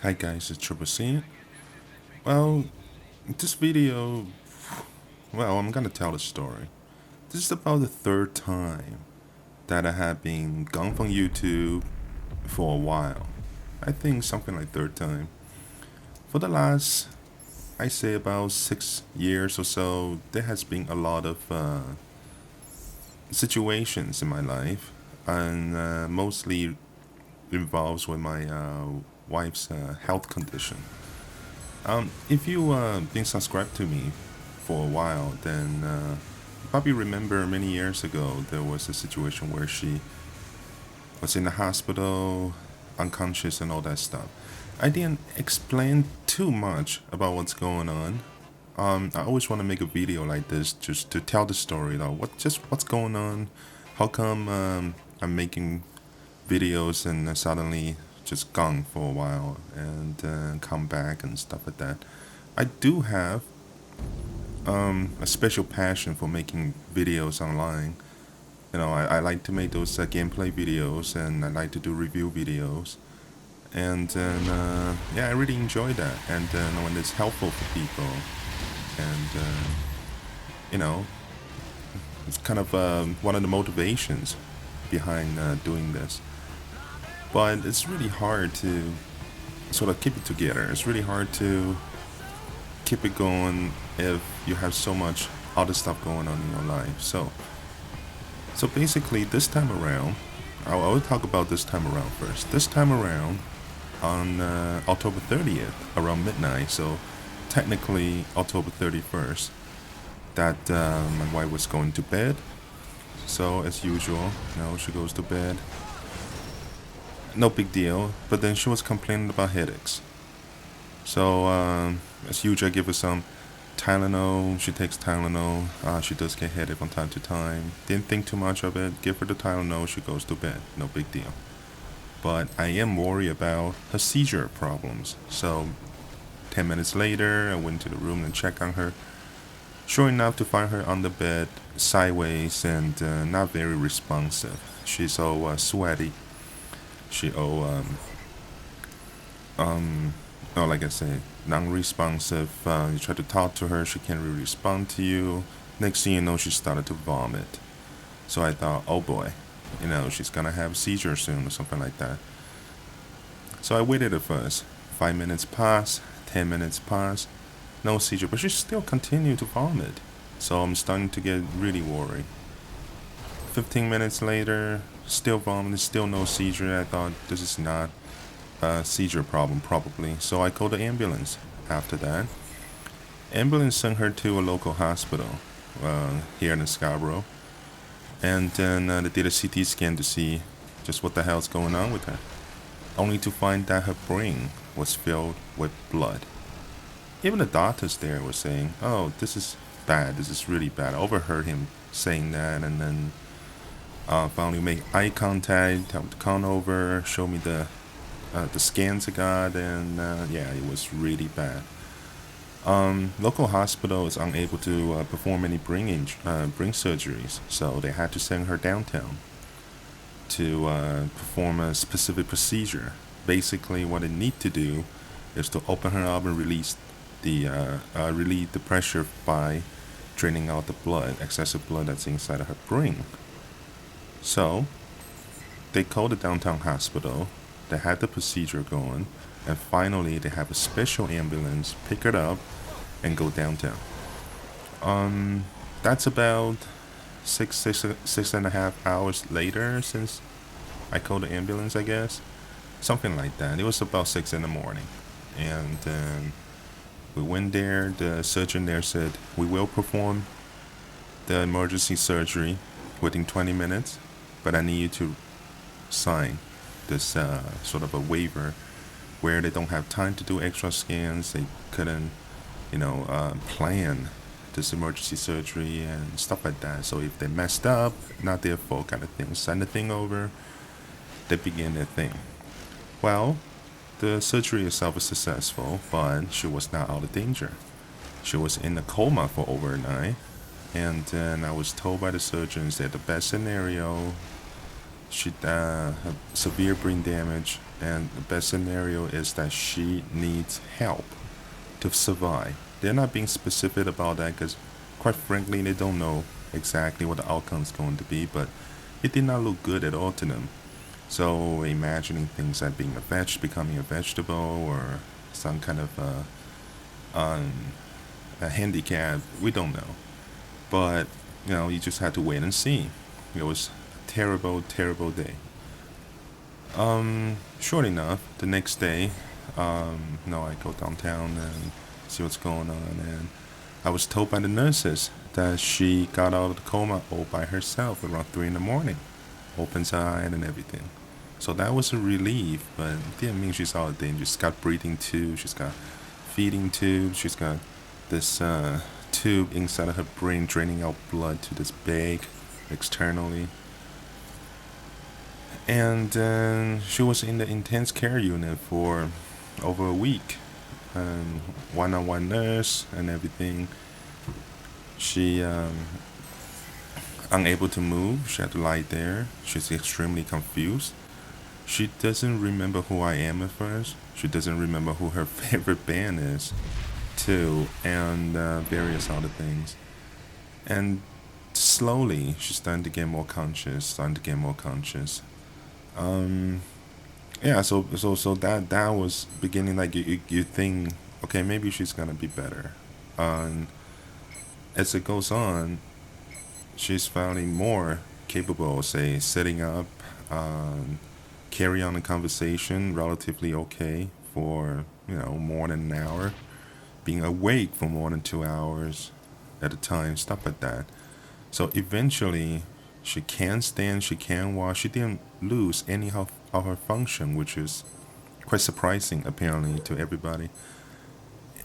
Hi guys, it's Triple C. Well, this video, I'm gonna tell a story. This is about the third time that I have been gone from YouTube for a while. I think something like third time. For the last, I say about 6 years or so, there has been a lot of situations in my life, and mostly involves with my wife's health condition. If you been subscribed to me for a while, then you probably remember many years ago there was a situation where she was in the hospital, unconscious, and all that stuff. I didn't explain too much about what's going on. I always want to make a video like this just to tell the story, though. What's going on? How come I'm making videos and suddenly just gone for a while and come back and stuff like that. I do have a special passion for making videos online. I like to make those gameplay videos and I like to do review videos. And then, I really enjoy that. And when it's helpful for people, and you know, it's kind of one of the motivations behind doing this. But it's really hard to sort of keep it together. It's really hard to keep it going if you have so much other stuff going on in your life. So basically, this time around, I will talk about this time around first. This time around, on October 30th, around midnight, so technically October 31st, that my wife was going to bed. So as usual, she goes to bed. No big deal, but then she was complaining about headaches. So, as usual, I give her some Tylenol. She takes Tylenol. She does get headache from time to time. Didn't think too much of it. Give her the Tylenol. She goes to bed. No big deal. But I am worried about her seizure problems. So, 10 minutes later, I went to the room and checked on her. Sure enough, to find her on the bed, sideways and not very responsive. She's all sweaty. She like I say, non-responsive. You try to talk to her, she can't really respond to you. Next thing you know, she started to vomit. So I thought, oh boy, she's gonna have a seizure soon or something like that. So I waited at first. 5 minutes pass, 10 minutes pass, no seizure, but she still continued to vomit. So I'm starting to get really worried. 15 minutes later, still vomiting, still no seizure. I thought this is not a seizure problem, probably. So I called the ambulance after that. Ambulance sent her to a local hospital here in Scarborough. And then they did a CT scan to see just what the hell's going on with her. Only to find that her brain was filled with blood. Even the doctors there were saying, oh, this is bad, this is really bad. I overheard him saying that, and then finally make eye contact, tell him to come over, show me the scans I got, and it was really bad. Local hospital is unable to perform any brain surgeries, so they had to send her downtown to perform a specific procedure. Basically, what they need to do is to open her up and relieve the pressure by draining out the blood, excessive blood that's inside of her brain. So they called the downtown hospital. They had the procedure going, and finally they have a special ambulance pick her up and go downtown. That's about six and a half hours later since I called the ambulance, I guess, something like that. It was about 6 in the morning, and we went there. The surgeon there said we will perform the emergency surgery within 20 minutes, but I need you to sign this sort of a waiver where they don't have time to do extra scans. They couldn't, plan this emergency surgery and stuff like that. So if they messed up, not their fault kind of thing. Send the thing over, they begin their thing. Well, the surgery itself was successful, but she was not out of danger. She was in a coma for over a night, and then I was told by the surgeons that the best scenario She have severe brain damage, and the best scenario is that she needs help to survive. They're not being specific about that because, quite frankly, they don't know exactly what the outcome is going to be. But it did not look good at all to them. So imagining things like being becoming a vegetable, or some kind of um, a handicap, we don't know. But you just had to wait and see. It was a terrible, terrible day. Short enough, the next day, I go downtown and see what's going on, and I was told by the nurses that she got out of the coma all by herself around 3 in the morning, opens her eye and everything. So that was a relief, but it didn't mean she's out of danger. She's got breathing tube, she's got feeding tube, she's got this tube inside of her brain draining out blood to this bag externally. And she was in the intense care unit for over a week. And one-on-one nurse and everything. She unable to move. She had to lie there. She's extremely confused. She doesn't remember who I am at first. She doesn't remember who her favorite band is, too, and various other things. And slowly, she's starting to get more conscious. Starting to get more conscious. Um, yeah. So that was beginning. Like you think, okay, maybe she's gonna be better. And as it goes on, she's finding more capable, say, sitting up, um, carry on a conversation relatively okay for more than an hour, being awake for more than 2 hours at a time, stuff like that. So eventually, she can stand, she can walk. She didn't lose any of her function, which is quite surprising apparently to everybody.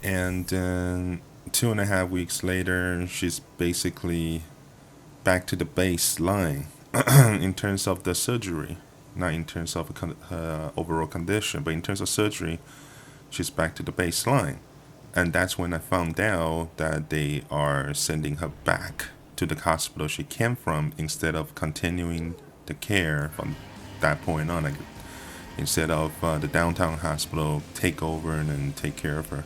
And then 2.5 weeks later, she's basically back to the baseline in terms of the surgery, not in terms of her overall condition, but in terms of surgery, she's back to the baseline. And that's when I found out that they are sending her back to the hospital she came from instead of continuing the care from that point on. Like, instead of the downtown hospital take over and then take care of her.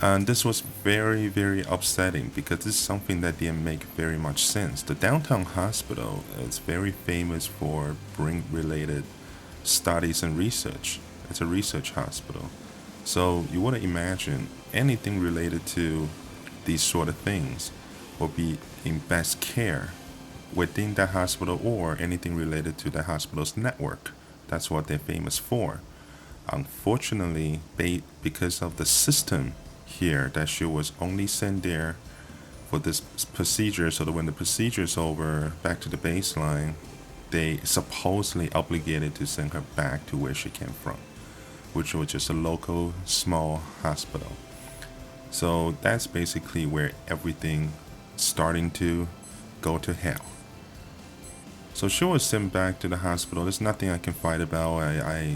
And this was very, very upsetting because this is something that didn't make very much sense. The downtown hospital is very famous for brain related studies and research. It's a research hospital. So you want to imagine anything related to these sort of things will be in best care within that hospital or anything related to the hospital's network. That's what they're famous for. Unfortunately, because of the system here, that she was only sent there for this procedure, so that when the procedure is over, back to the baseline, they supposedly obligated to send her back to where she came from, which was just a local small hospital. So that's basically where everything starting to go to hell. So she was sent back to the hospital. There's nothing I can fight about. I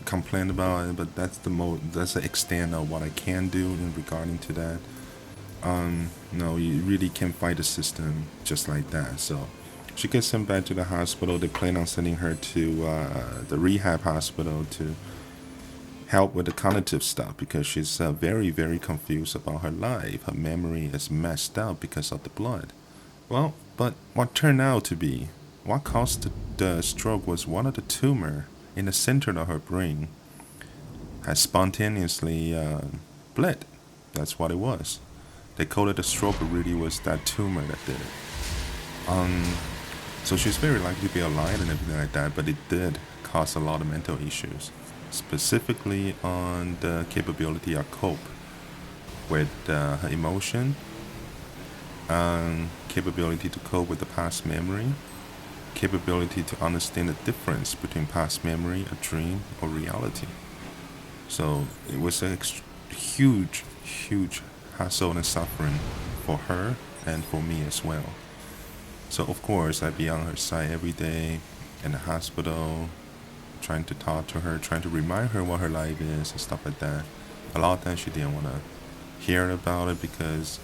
complain about it, but that's the extent of what I can do in regarding to that. No, you really can't fight the system just like that. So she gets sent back to the hospital. They plan on sending her to the rehab hospital to help with the cognitive stuff because she's very, very confused about her life. Her memory is messed up because of the blood. Well, but what turned out to be, what caused the stroke was one of the tumor in the center of her brain had spontaneously bled. That's what it was. They called it a stroke, but really was that tumor that did it. So she's very likely to be alive and everything like that, but it did cause a lot of mental issues, specifically on the capability of cope with her emotion, capability to cope with the past memory, capability to understand the difference between past memory, a dream, or reality. So it was a huge, huge hassle and suffering for her and for me as well. So of course I'd be on her side every day in the hospital, trying to talk to her, trying to remind her what her life is and stuff like that. A lot of times she didn't want to hear about it because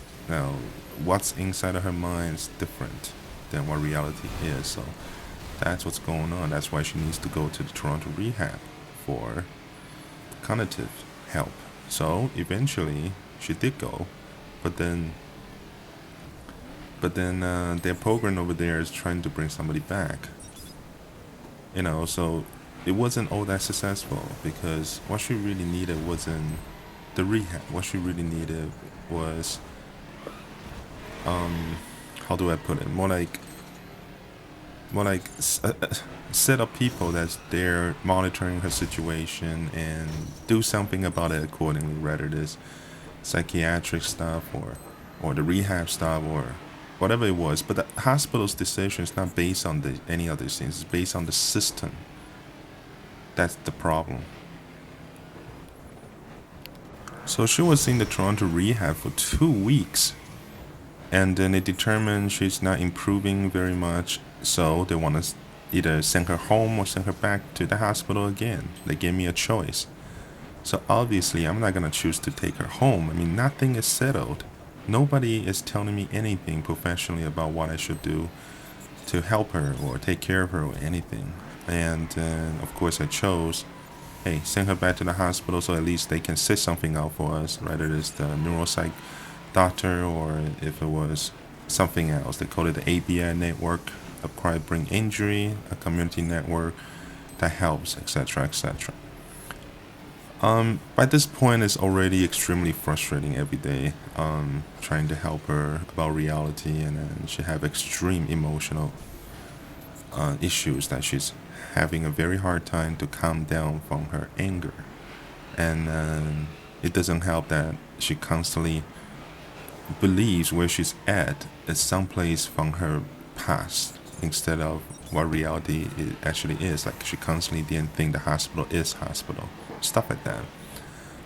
what's inside of her mind is different than what reality is. So That's what's going on. That's why she needs to go to the Toronto rehab for cognitive help. So eventually she did go, but then their program over there is trying to bring somebody back. So it wasn't all that successful because what she really needed wasn't the rehab. What she really needed was, how do I put it? More like a set of people that's there monitoring her situation and do something about it accordingly, rather this psychiatric stuff or the rehab stuff or whatever it was. But the hospital's decision is not based on any other things. It's based on the system. That's the problem. So she was in the Toronto rehab for 2 weeks, and then they determined she's not improving very much, so they want to either send her home or send her back to the hospital again. They gave me a choice. So obviously, I'm not going to choose to take her home. I mean, nothing is settled. Nobody is telling me anything professionally about what I should do to help her or take care of her or anything. And then, of course, I chose, hey, send her back to the hospital so at least they can set something out for us, whether it's the neuropsych doctor or if it was something else. They call it the ABI network, acquired brain injury, a community network that helps, etc., etc. By this point, it's already extremely frustrating every day. Trying to help her about reality, and then she have extreme emotional issues that she's having a very hard time to calm down from her anger, and it doesn't help that she constantly believes where she's at is someplace from her past instead of what reality it actually is. Like she constantly didn't think the hospital is hospital, stuff like that.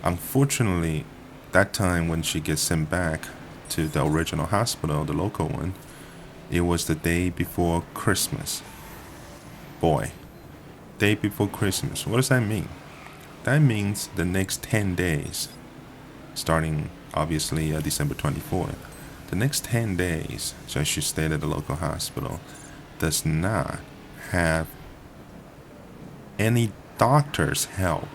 Unfortunately, that time when she gets sent back to the original hospital, the local one, it was the day before Christmas. Boy, day before Christmas. What does that mean? That means the next 10 days, starting obviously December 24th, the next 10 days, so she stayed at the local hospital, does not have any doctor's help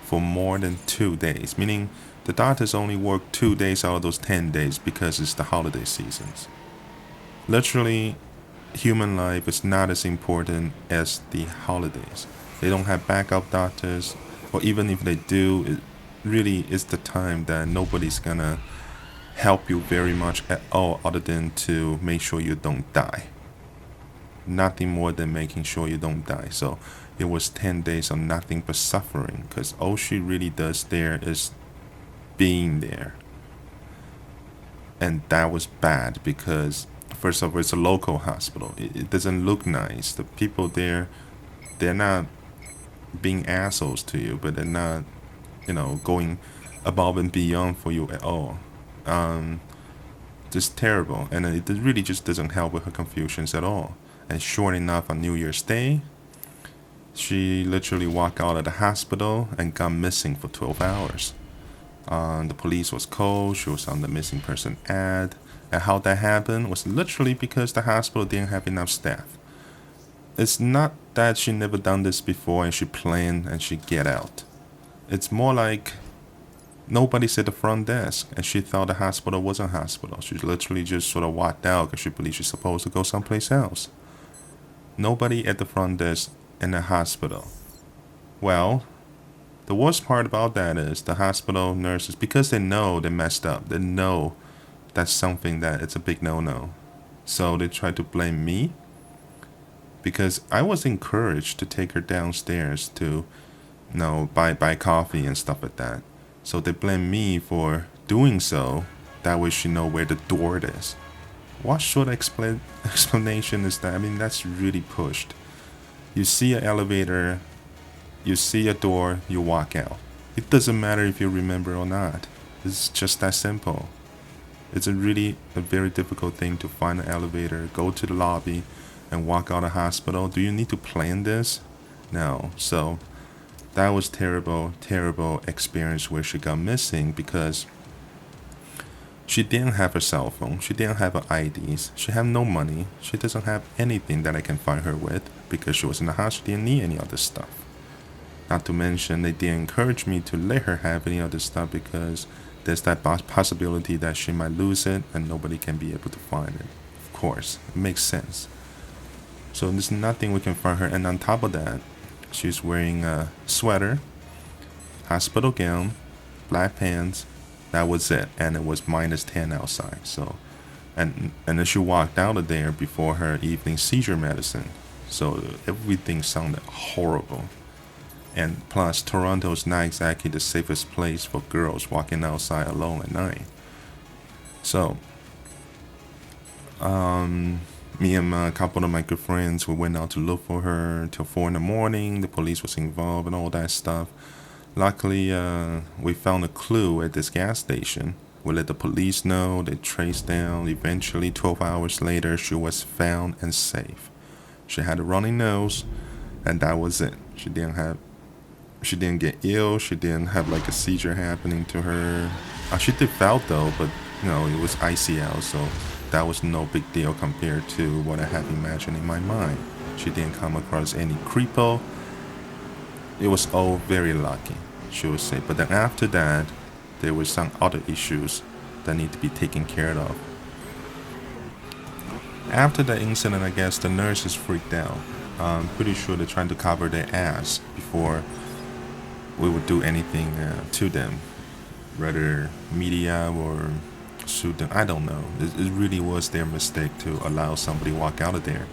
for more than 2 days, meaning the doctors only work 2 days out of those 10 days because it's the holiday seasons. Literally, human life is not as important as the holidays. They don't have backup doctors, or even if they do, it really is the time that nobody's gonna help you very much at all other than to make sure you don't die. Nothing more than making sure you don't die. So it was 10 days of nothing but suffering because all she really does there is being there. And that was bad because, first of all, it's a local hospital. It doesn't look nice. The people there, they're not being assholes to you, but they're not, going above and beyond for you at all. Just terrible. And it really just doesn't help with her confusions at all. And sure enough, on New Year's Day, she literally walked out of the hospital and got missing for 12 hours. The police was called. She was on the missing person ad. And how that happened was literally because the hospital didn't have enough staff. It's not that she never done this before and she planned and she get out. It's more like nobody's at the front desk and she thought the hospital wasn't hospital. She literally just sort of walked out because she believed she's supposed to go someplace else. Nobody at the front desk in the hospital. Well, the worst part about that is the hospital nurses, because they know they messed up, they know that's something that it's a big no-no. So they try to blame me because I was encouraged to take her downstairs to, buy coffee and stuff like that. So they blame me for doing so. That way she know where the door is. What sort of explanation is that? I mean, that's really pushed. You see an elevator, you see a door, you walk out. It doesn't matter if you remember or not. It's just that simple. It's a very difficult thing to find an elevator, go to the lobby, and walk out of hospital. Do you need to plan this? No. So that was terrible experience where she got missing because She didn't have a cell phone. She didn't have her IDs. She had no money. She doesn't have anything that I can find her with because she was in the house. She didn't need any other stuff. Not to mention, they didn't encourage me to let her have any other stuff because there's that possibility that she might lose it and nobody can be able to find it. Of course, it makes sense. So there's nothing we can find her. And on top of that, she's wearing a sweater, hospital gown, black pants. That was it. And it was -10 outside. So, and then she walked out of there before her evening seizure medicine. So everything sounded horrible. And plus, Toronto's not exactly the safest place for girls walking outside alone at night. So, me and a couple of my good friends, we went out to look for her till 4 in the morning. The police was involved and all that stuff. Luckily, we found a clue at this gas station. We let the police know. They traced down. Eventually, 12 hours later, she was found and safe. She had a runny nose, and that was it. She didn't get ill. She didn't have like a seizure happening to her. She did felt though, but it was ICL, so that was no big deal compared to what I had imagined in my mind. She didn't come across any creepo. It was all very lucky, she would say. But then after that, there were some other issues that need to be taken care of. After the incident, I guess the nurses freaked out. I'm pretty sure they're trying to cover their ass before we would do anything to them, whether media or sue them. I don't know. It really was their mistake to allow somebody walk out of there,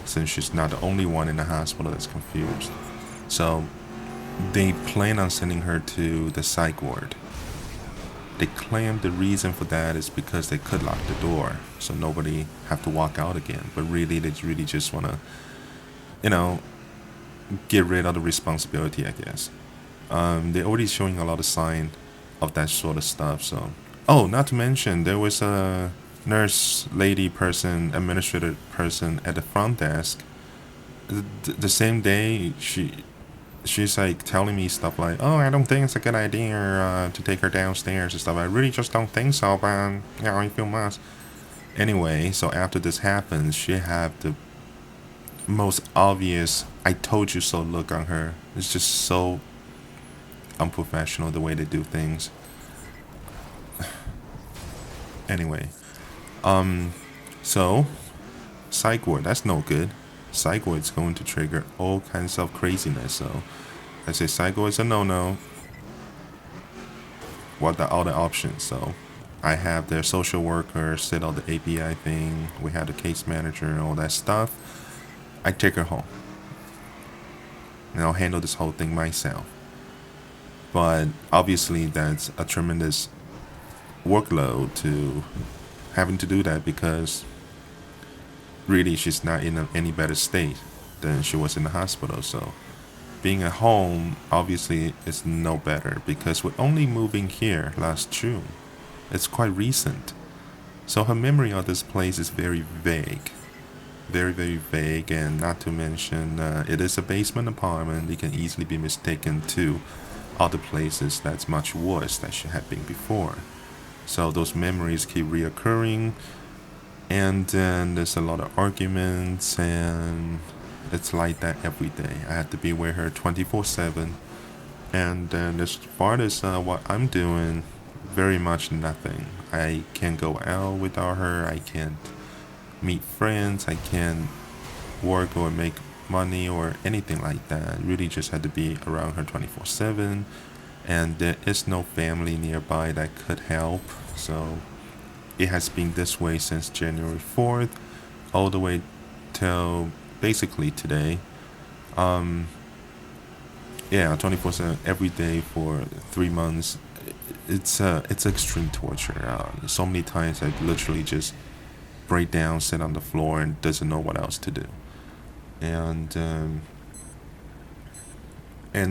since she's not the only one in the hospital that's confused. So they plan on sending her to the psych ward. They claim the reason for that is because they could lock the door so nobody have to walk out again. But really, they really just want to, get rid of the responsibility, I guess. They're already showing a lot of sign of that sort of stuff. So, not to mention, there was a nurse lady person, administrative person at the front desk. The same day, she's like telling me stuff like, "Oh, I don't think it's a good idea to take her downstairs and stuff. I really just don't think so, but I feel must." Anyway, so after this happens, she had the most obvious "I told you so" look on her. It's just so unprofessional the way they do things. Anyway, so psych ward, that's no good. Psych ward is going to trigger all kinds of craziness. So I say psych ward is a no-no. What are the other options? So I have their social worker set all the API thing. We have the case manager and all that stuff. I take her home, and I'll handle this whole thing myself. But obviously, that's a tremendous workload to having to do that because really she's not in any better state than she was in the hospital. So being at home obviously is no better because we're only moving here last June. It's quite recent. So her memory of this place is very vague. Very, very vague, and not to mention it is a basement apartment. It can easily be mistaken to other places that's much worse than she had been before. So those memories keep reoccurring, and then there's a lot of arguments, and it's like that every day. I have to be with her 24/7, and then as far as what I'm doing, very much nothing. I can't go out without her. I can't meet friends. I can't work or make money or anything like that. Really just had to be around her 24/7, and there is no family nearby that could help. So it has been this way since January 4th all the way till basically today. 24/7 every day for 3 months. It's extreme torture. So many times I literally just break down, sit on the floor, and doesn't know what else to do. And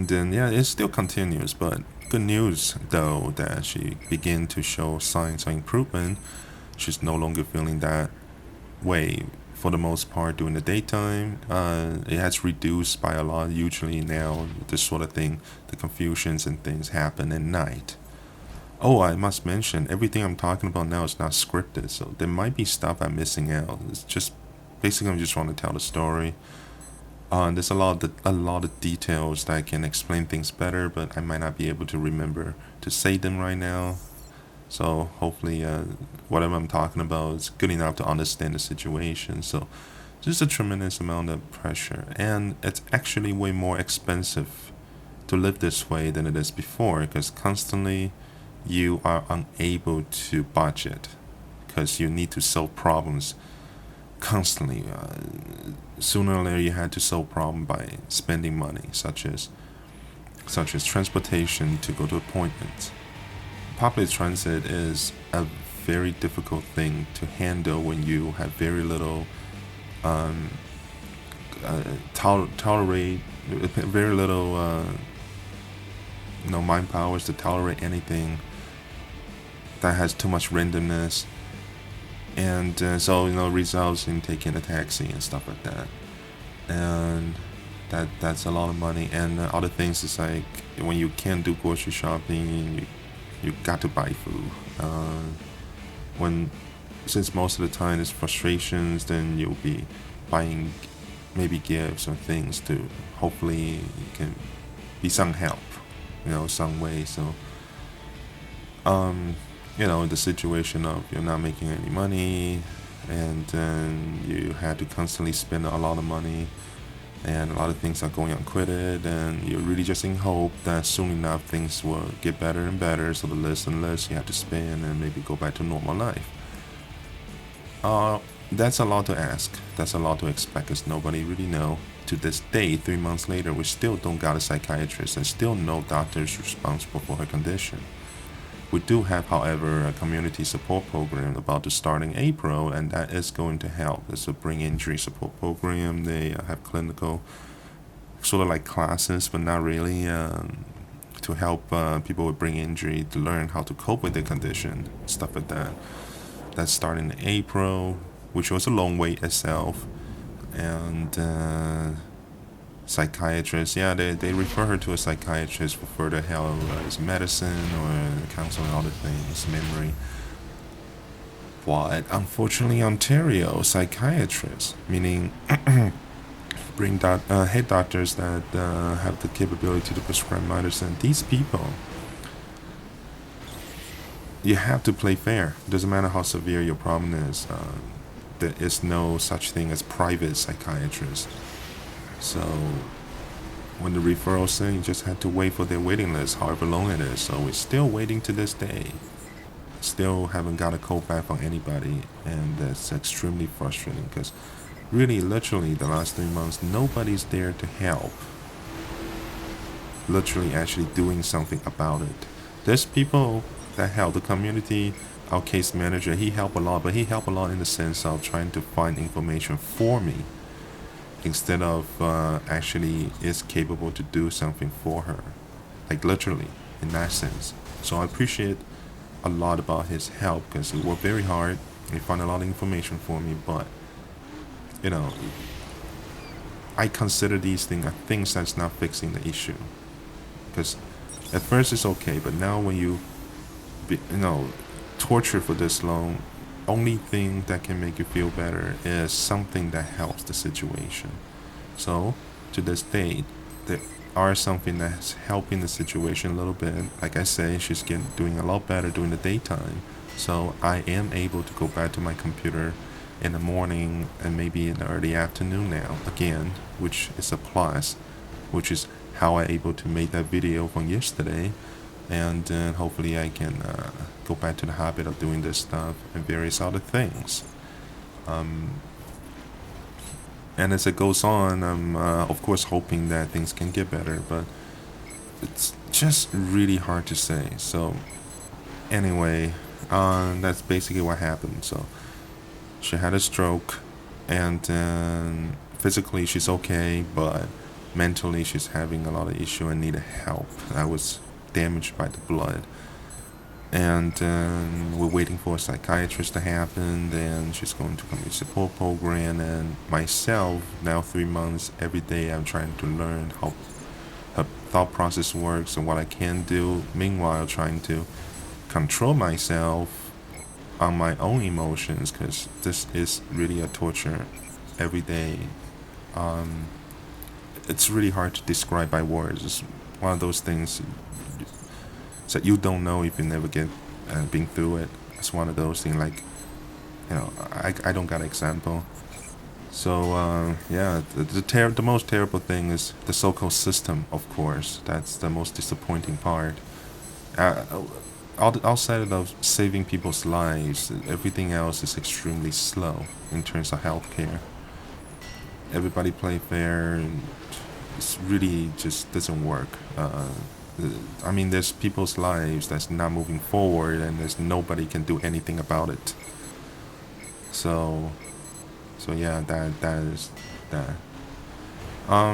then it still continues. But good news though that she began to show signs of improvement. She's no longer feeling that way for the most part during the daytime. It has reduced by a lot. Usually now this sort of thing, the confusions and things happen at night. Oh, I must mention, everything I'm talking about now is not scripted, so there might be stuff I'm missing out. It's just basically I'm just trying to tell the story. There's a lot of details that I can explain things better, but I might not be able to remember to say them right now. So hopefully, whatever I'm talking about is good enough to understand the situation. So just a tremendous amount of pressure, and it's actually way more expensive to live this way than it is before because constantly you are unable to budget because you need to solve problems constantly. Sooner or later, you had to solve problem by spending money, such as transportation to go to appointments. Public transit is a very difficult thing to handle when you have very little um, tolerate very little mind powers to tolerate anything that has too much randomness, and so results in taking a taxi and stuff like that, and that's a lot of money. And other things is like when you can't do grocery shopping, you got to buy food. When Since most of the time it's frustrations, then you'll be buying maybe gifts or things to hopefully it can be some help, some way. So the situation of you're not making any money, and then you had to constantly spend a lot of money, and a lot of things are going unquitted, and you're really just in hope that soon enough things will get better and better, so the less and less you have to spend and maybe go back to normal life. uh that's a lot to ask, that's a lot to expect, because nobody really know. To this day, 3 months later, we still don't got a psychiatrist and still no doctors responsible for her condition. We do have, however, a community support program about to start in April, and that is going to help. It's a brain injury support program. They have clinical, sort of like classes, but not really, to help people with brain injury to learn how to cope with their condition, stuff like that. That's starting in April, which was a long wait itself. And psychiatrist, yeah, they refer her to a psychiatrist for further help, as medicine or counseling, other things, memory. But unfortunately, Ontario psychiatrists, meaning head doctors that have the capability to prescribe medicine, these people, you have to play fair. Doesn't matter how severe your problem is. There is no such thing as private psychiatrists. So when the referrals in, you just had to wait for their waiting list, however long it is. So we're still waiting to this day. Still haven't got a call back from anybody, and that's extremely frustrating because really, literally, the last 3 months, nobody's there to help. Literally, actually doing something about it. There's people that help the community. Our case manager, he helped a lot, but he helped a lot in the sense of trying to find information for me instead of actually is capable to do something for her, like literally in that sense. So I appreciate a lot about his help because he worked very hard. He found a lot of information for me, but you know, I consider these things things that's not fixing the issue. Because at first it's okay, but now when you torture for this long, only thing that can make you feel better is something that helps the situation. So to this date, there are something that's helping the situation a little bit. Like I say, she's doing a lot better during the daytime. So I am able to go back to my computer in the morning and maybe in the early afternoon now again, which is a plus, which is how I able to make that video from yesterday, and then hopefully I can go back to the habit of doing this stuff and various other things. Um, and as it goes on, I'm of course hoping that things can get better, but it's just really hard to say. So anyway, that's basically what happened. So she had a stroke, and then physically she's okay, but mentally she's having a lot of issue and needed help. I was damaged by the blood, and we're waiting for a psychiatrist to happen. Then she's going to community support program, and myself now 3 months every day I'm trying to learn how her thought process works and what I can do. Meanwhile, trying to control myself on my own emotions, because this is really a torture every day. It's really hard to describe by words. It's one of those things that you don't know if you never get been through it. It's one of those things, like, I don't got an example. So yeah, the most terrible thing is the so-called system. Of course, that's the most disappointing part. Uh, Outside of saving people's lives, everything else is extremely slow in terms of healthcare. Everybody play fair, and it's really just doesn't work. I mean, there's people's lives that's not moving forward, and there's nobody can do anything about it. So, so yeah, that is that.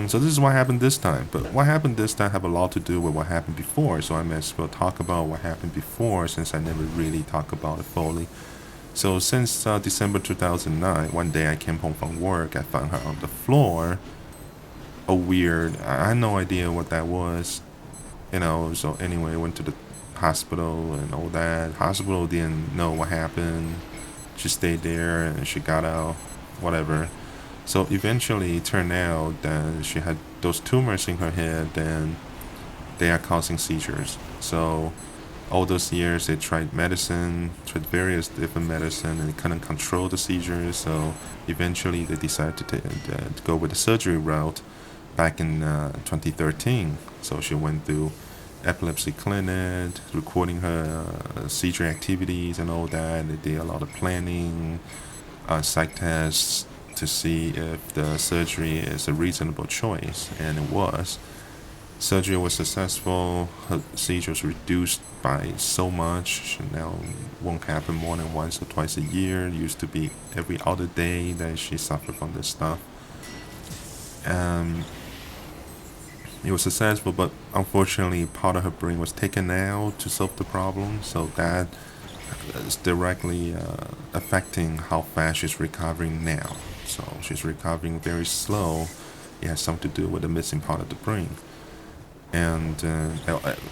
So this is what happened this time. But what happened this time have a lot to do with what happened before. So I may as well talk about what happened before, since I never really talk about it fully. So since December 2009, one day I came home from work, I found her on the floor. A weird, I had no idea what that was. So anyway, I went to the hospital and all that. Hospital didn't know what happened. She stayed there and she got out, whatever. So eventually it turned out that she had those tumors in her head, and they are causing seizures. So all those years they tried medicine, tried various different medicine, and they couldn't control the seizures. So eventually they decided to go with the surgery route back in 2013. So she went through epilepsy clinic, recording her seizure activities and all that. They did a lot of planning, psych tests to see if the surgery is a reasonable choice, and it was. Surgery was successful. Her seizures reduced by so much. Now won't happen more than once or twice a year. It used to be every other day that she suffered from this stuff. Um, it was successful, but unfortunately, part of her brain was taken out to solve the problem. So that is directly affecting how fast she's recovering now. So she's recovering very slow. It has something to do with the missing part of the brain. And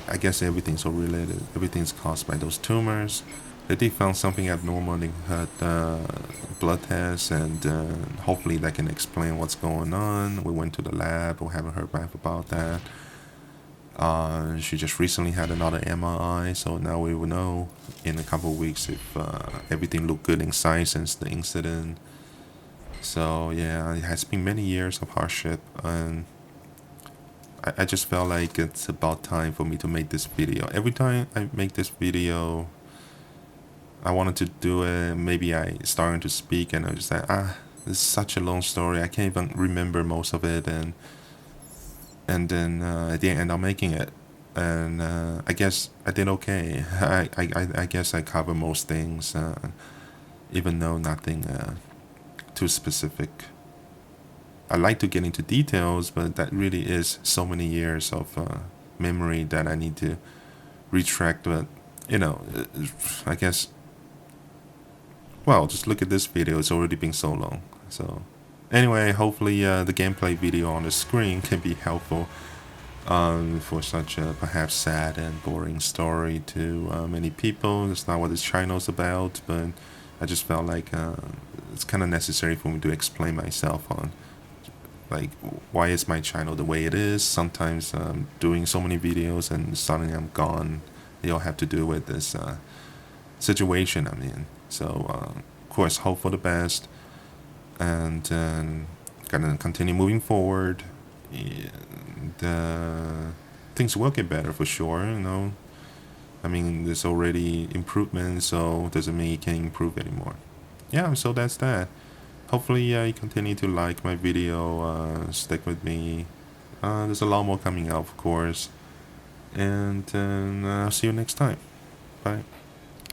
I guess everything's all related. Everything's caused by those tumors. They did found something abnormal in her blood tests, and hopefully that can explain what's going on. We went to the lab. We haven't heard back about that. She just recently had another MRI, so now we will know in a couple of weeks if everything looked good inside since the incident. So yeah, it has been many years of hardship, and I just felt like it's about time for me to make this video. Every time I make this video, I wanted to do it. Maybe I started to speak, and I was just like, this is such a long story. I can't even remember most of it, and then I didn't end up making it. And I guess I did okay. I guess I covered most things, even though nothing too specific. I like to get into details, but that really is so many years of memory that I need to retract. But I guess, well, just look at this video. It's already been so long. So anyway, hopefully the gameplay video on the screen can be helpful for such a perhaps sad and boring story to many people. That's not what this channel is about, but I just felt like it's kind of necessary for me to explain myself on, like, why is my channel the way it is. Sometimes doing so many videos and suddenly I'm gone. They all have to do with this situation I'm in. So of course, hope for the best, and gonna continue moving forward. And things will get better for sure. I mean, there's already improvement, so doesn't mean it can improve anymore. Yeah, so that's that. Hopefully you continue to like my video, stick with me. There's a lot more coming out, of course. And I'll see you next time. Bye.